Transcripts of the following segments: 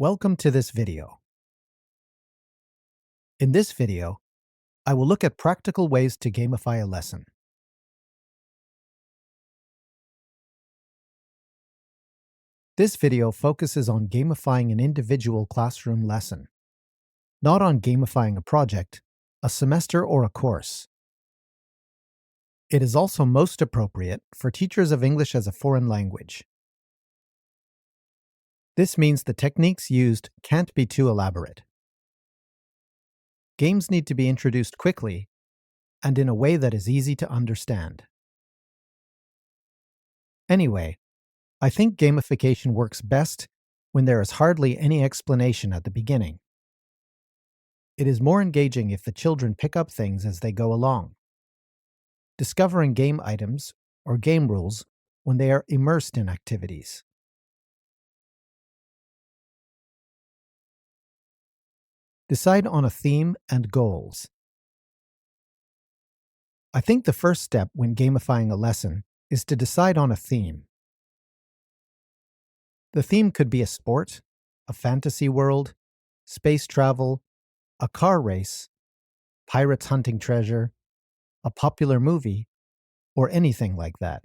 Welcome to this video. In this video, I will look at practical ways to gamify a lesson. This video focuses on gamifying an individual classroom lesson, not on gamifying a project, a semester, or a course. It is also most appropriate for teachers of English as a foreign language. This means the techniques used can't be too elaborate. Games need to be introduced quickly and in a way that is easy to understand. Anyway, I think gamification works best when there is hardly any explanation at the beginning. It is more engaging if the children pick up things as they go along, discovering game items or game rules when they are immersed in activities. Decide on a theme and goals. I think the first step when gamifying a lesson is to decide on a theme. The theme could be a sport, a fantasy world, space travel, a car race, pirates hunting treasure, a popular movie, or anything like that.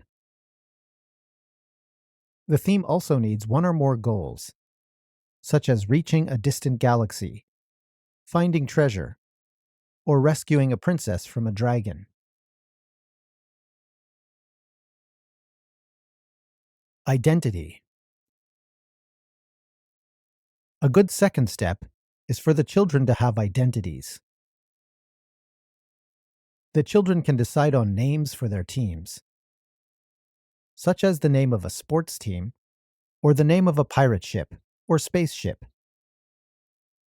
The theme also needs one or more goals, such as reaching a distant galaxy, finding treasure, or rescuing a princess from a dragon. Identity. A good second step is for the children to have identities. The children can decide on names for their teams, such as the name of a sports team or the name of a pirate ship or spaceship.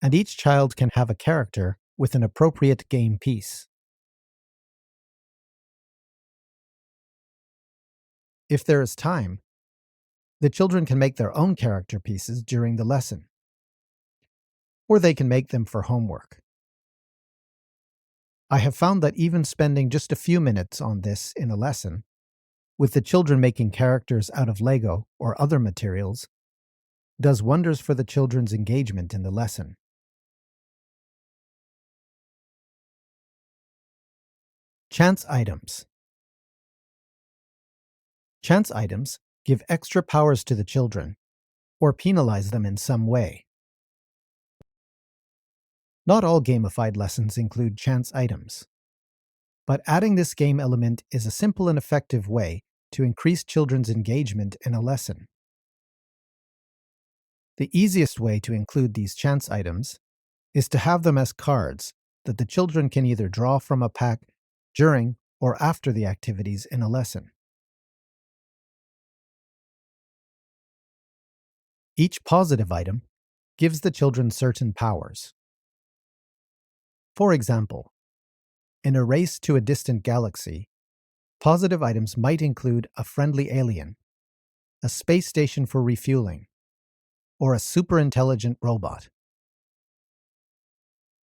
And each child can have a character with an appropriate game piece. If there is time, the children can make their own character pieces during the lesson, or they can make them for homework. I have found that even spending just a few minutes on this in a lesson, with the children making characters out of Lego or other materials, does wonders for the children's engagement in the lesson. Chance items. Chance items give extra powers to the children, or penalize them in some way. Not all gamified lessons include chance items, but adding this game element is a simple and effective way to increase children's engagement in a lesson. The easiest way to include these chance items is to have them as cards that the children can either draw from a pack during or after the activities in a lesson. Each positive item gives the children certain powers. For example, in a race to a distant galaxy, positive items might include a friendly alien, a space station for refueling, or a super intelligent robot.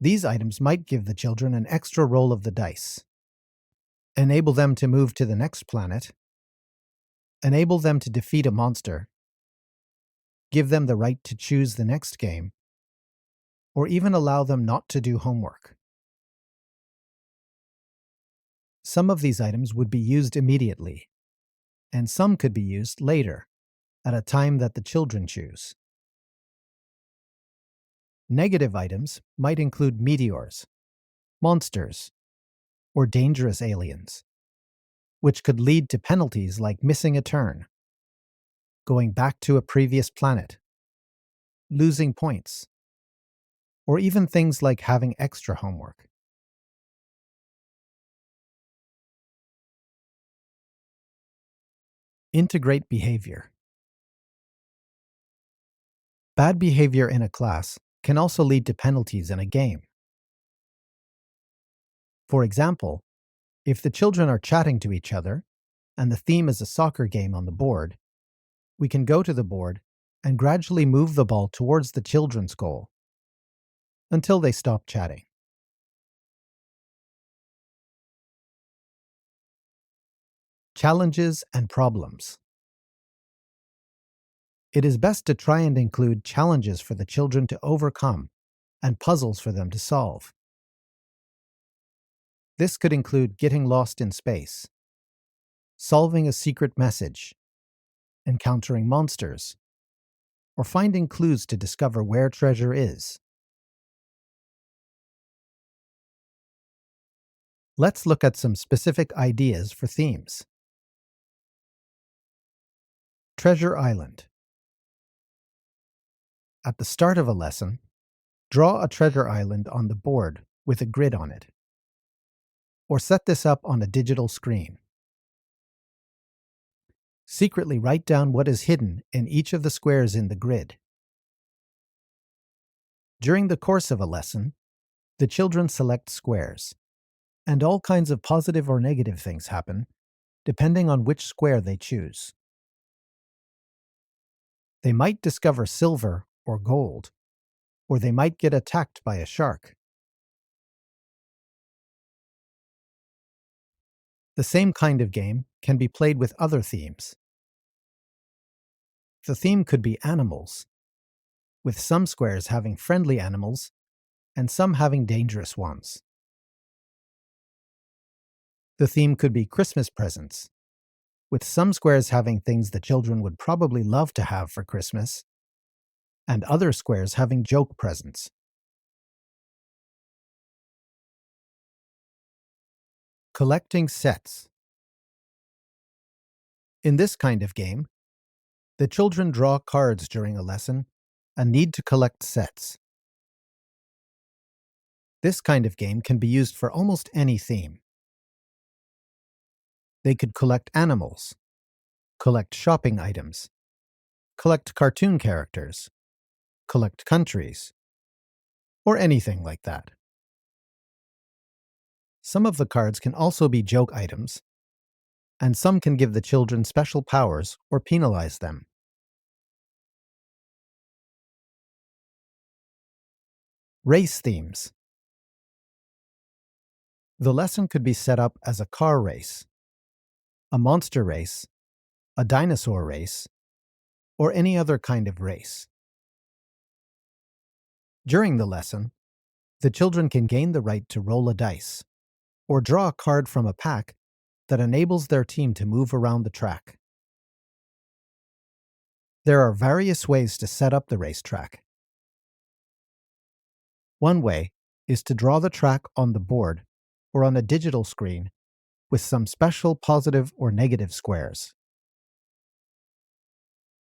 These items might give the children an extra roll of the dice, enable them to move to the next planet, enable them to defeat a monster, give them the right to choose the next game, or even allow them not to do homework. Some of these items would be used immediately, and some could be used later, at a time that the children choose. Negative items might include meteors, monsters, or dangerous aliens, which could lead to penalties like missing a turn, going back to a previous planet, losing points, or even things like having extra homework. Integrate behavior. Bad behavior in a class can also lead to penalties in a game. For example, if the children are chatting to each other and the theme is a soccer game on the board, we can go to the board and gradually move the ball towards the children's goal until they stop chatting. Challenges and problems. It is best to try and include challenges for the children to overcome and puzzles for them to solve. This could include getting lost in space, solving a secret message, encountering monsters, or finding clues to discover where treasure is. Let's look at some specific ideas for themes. Treasure Island. At the start of a lesson, draw a treasure island on the board with a grid on it, or set this up on a digital screen. Secretly write down what is hidden in each of the squares in the grid. During the course of a lesson, the children select squares, and all kinds of positive or negative things happen, depending on which square they choose. They might discover silver or gold, or they might get attacked by a shark. The same kind of game can be played with other themes. The theme could be animals, with some squares having friendly animals and some having dangerous ones. The theme could be Christmas presents, with some squares having things the children would probably love to have for Christmas, and other squares having joke presents. Collecting sets. In this kind of game, the children draw cards during a lesson and need to collect sets. This kind of game can be used for almost any theme. They could collect animals, collect shopping items, collect cartoon characters, collect countries, or anything like that. Some of the cards can also be joke items, and some can give the children special powers or penalize them. Race themes. The lesson could be set up as a car race, a monster race, a dinosaur race, or any other kind of race. During the lesson, the children can gain the right to roll a dice, or draw a card from a pack that enables their team to move around the track. There are various ways to set up the racetrack. One way is to draw the track on the board or on a digital screen with some special positive or negative squares.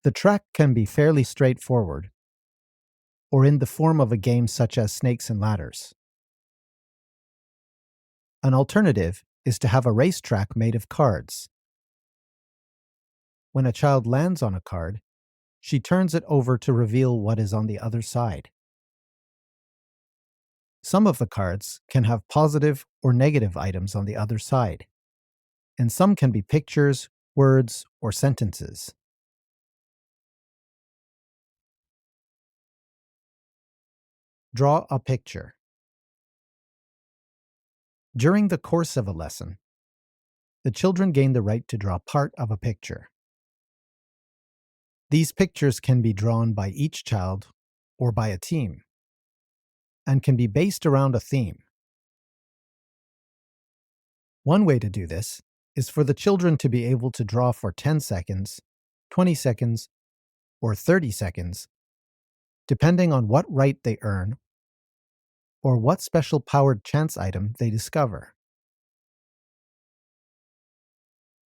The track can be fairly straightforward, or in the form of a game such as Snakes and Ladders. An alternative is to have a racetrack made of cards. When a child lands on a card, she turns it over to reveal what is on the other side. Some of the cards can have positive or negative items on the other side, and some can be pictures, words, or sentences. Draw a picture. During the course of a lesson, the children gain the right to draw part of a picture. These pictures can be drawn by each child or by a team, and can be based around a theme. One way to do this is for the children to be able to draw for 10 seconds, 20 seconds, or 30 seconds, depending on what right they earn or what special powered chance item they discover.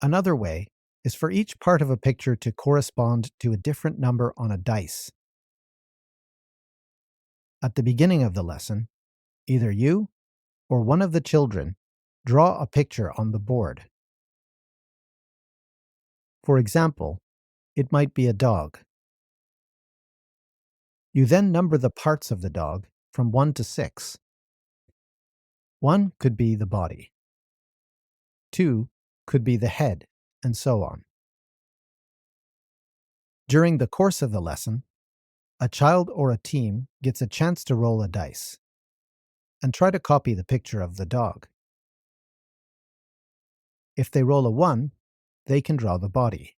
Another way is for each part of a picture to correspond to a different number on a dice. At the beginning of the lesson, either you or one of the children draw a picture on the board. For example, it might be a dog. You then number the parts of the dog from 1 to 6. 1 could be the body. 2 could be the head, and so on. During the course of the lesson, a child or a team gets a chance to roll a dice and try to copy the picture of the dog. If they roll a 1, they can draw the body.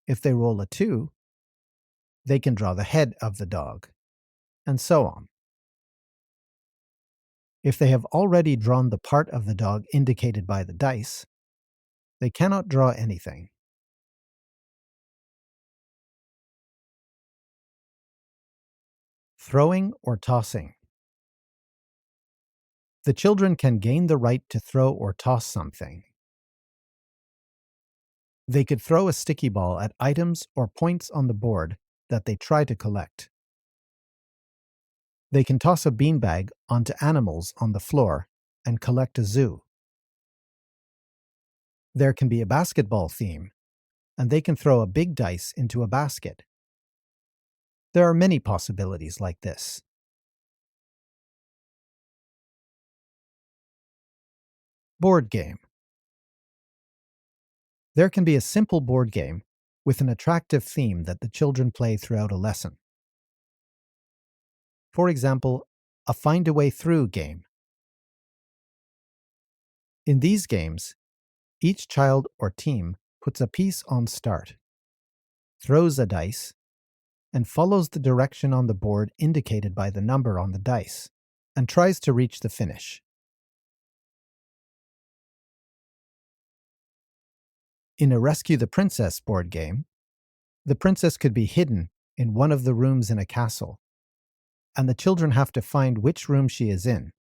If they roll a 2, they can draw the head of the dog, and so on. If they have already drawn the part of the dog indicated by the dice, they cannot draw anything. Throwing or tossing. The children can gain the right to throw or toss something. They could throw a sticky ball at items or points on the board that they try to collect. They can toss a beanbag onto animals on the floor and collect a zoo. There can be a basketball theme, and they can throw a big dice into a basket. There are many possibilities like this. Board game. There can be a simple board game with an attractive theme that the children play throughout a lesson. For example, a Find a Way Through game. In these games, each child or team puts a piece on start, throws a dice, and follows the direction on the board indicated by the number on the dice, and tries to reach the finish. In a Rescue the Princess board game, the princess could be hidden in one of the rooms in a castle, and the children have to find which room she is in.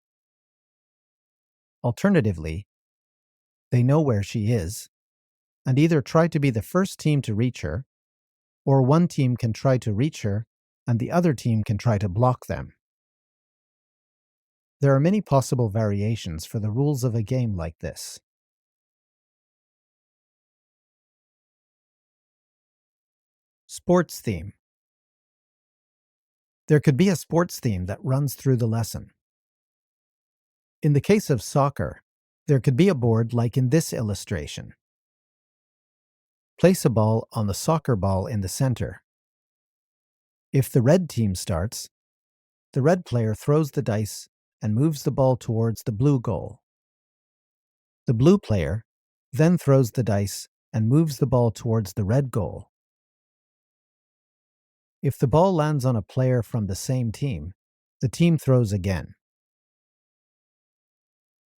Alternatively, they know where she is, and either try to be the first team to reach her, or one team can try to reach her, and the other team can try to block them. There are many possible variations for the rules of a game like this. Sports theme. There could be a sports theme that runs through the lesson. In the case of soccer, there could be a board like in this illustration. Place a ball on the soccer ball in the center. If the red team starts, the red player throws the dice and moves the ball towards the blue goal. The blue player then throws the dice and moves the ball towards the red goal. If the ball lands on a player from the same team, the team throws again.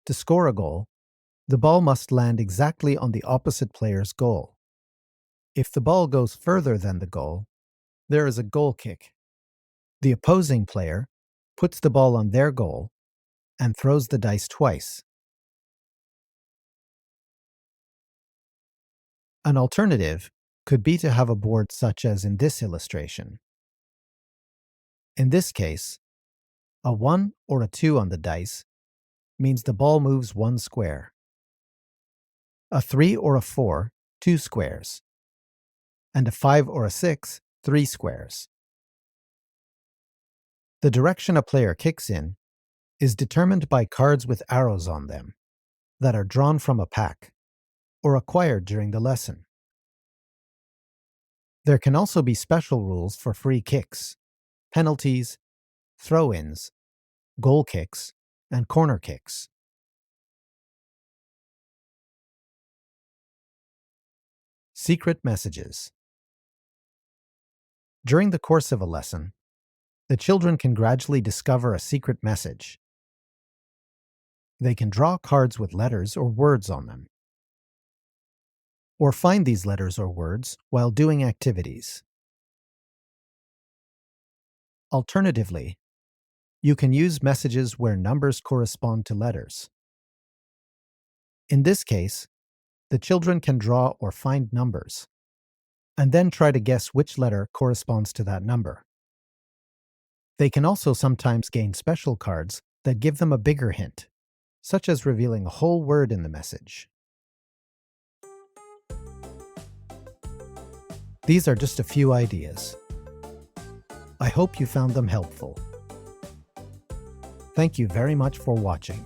To score a goal, the ball must land exactly on the opposite player's goal. If the ball goes further than the goal, there is a goal kick. The opposing player puts the ball on their goal and throws the dice twice. An alternative could be to have a board such as in this illustration. In this case, a 1 or a 2 on the dice means the ball moves 1 square. A 3 or a 4, 2 squares. And a 5 or a 6, 3 squares. The direction a player kicks in is determined by cards with arrows on them that are drawn from a pack or acquired during the lesson. There can also be special rules for free kicks, penalties, throw-ins, goal kicks, and corner kicks. Secret messages. During the course of a lesson, the children can gradually discover a secret message. They can draw cards with letters or words on them, or find these letters or words while doing activities. Alternatively, you can use messages where numbers correspond to letters. In this case, the children can draw or find numbers, and then try to guess which letter corresponds to that number. They can also sometimes gain special cards that give them a bigger hint, such as revealing a whole word in the message. These are just a few ideas. I hope you found them helpful. Thank you very much for watching.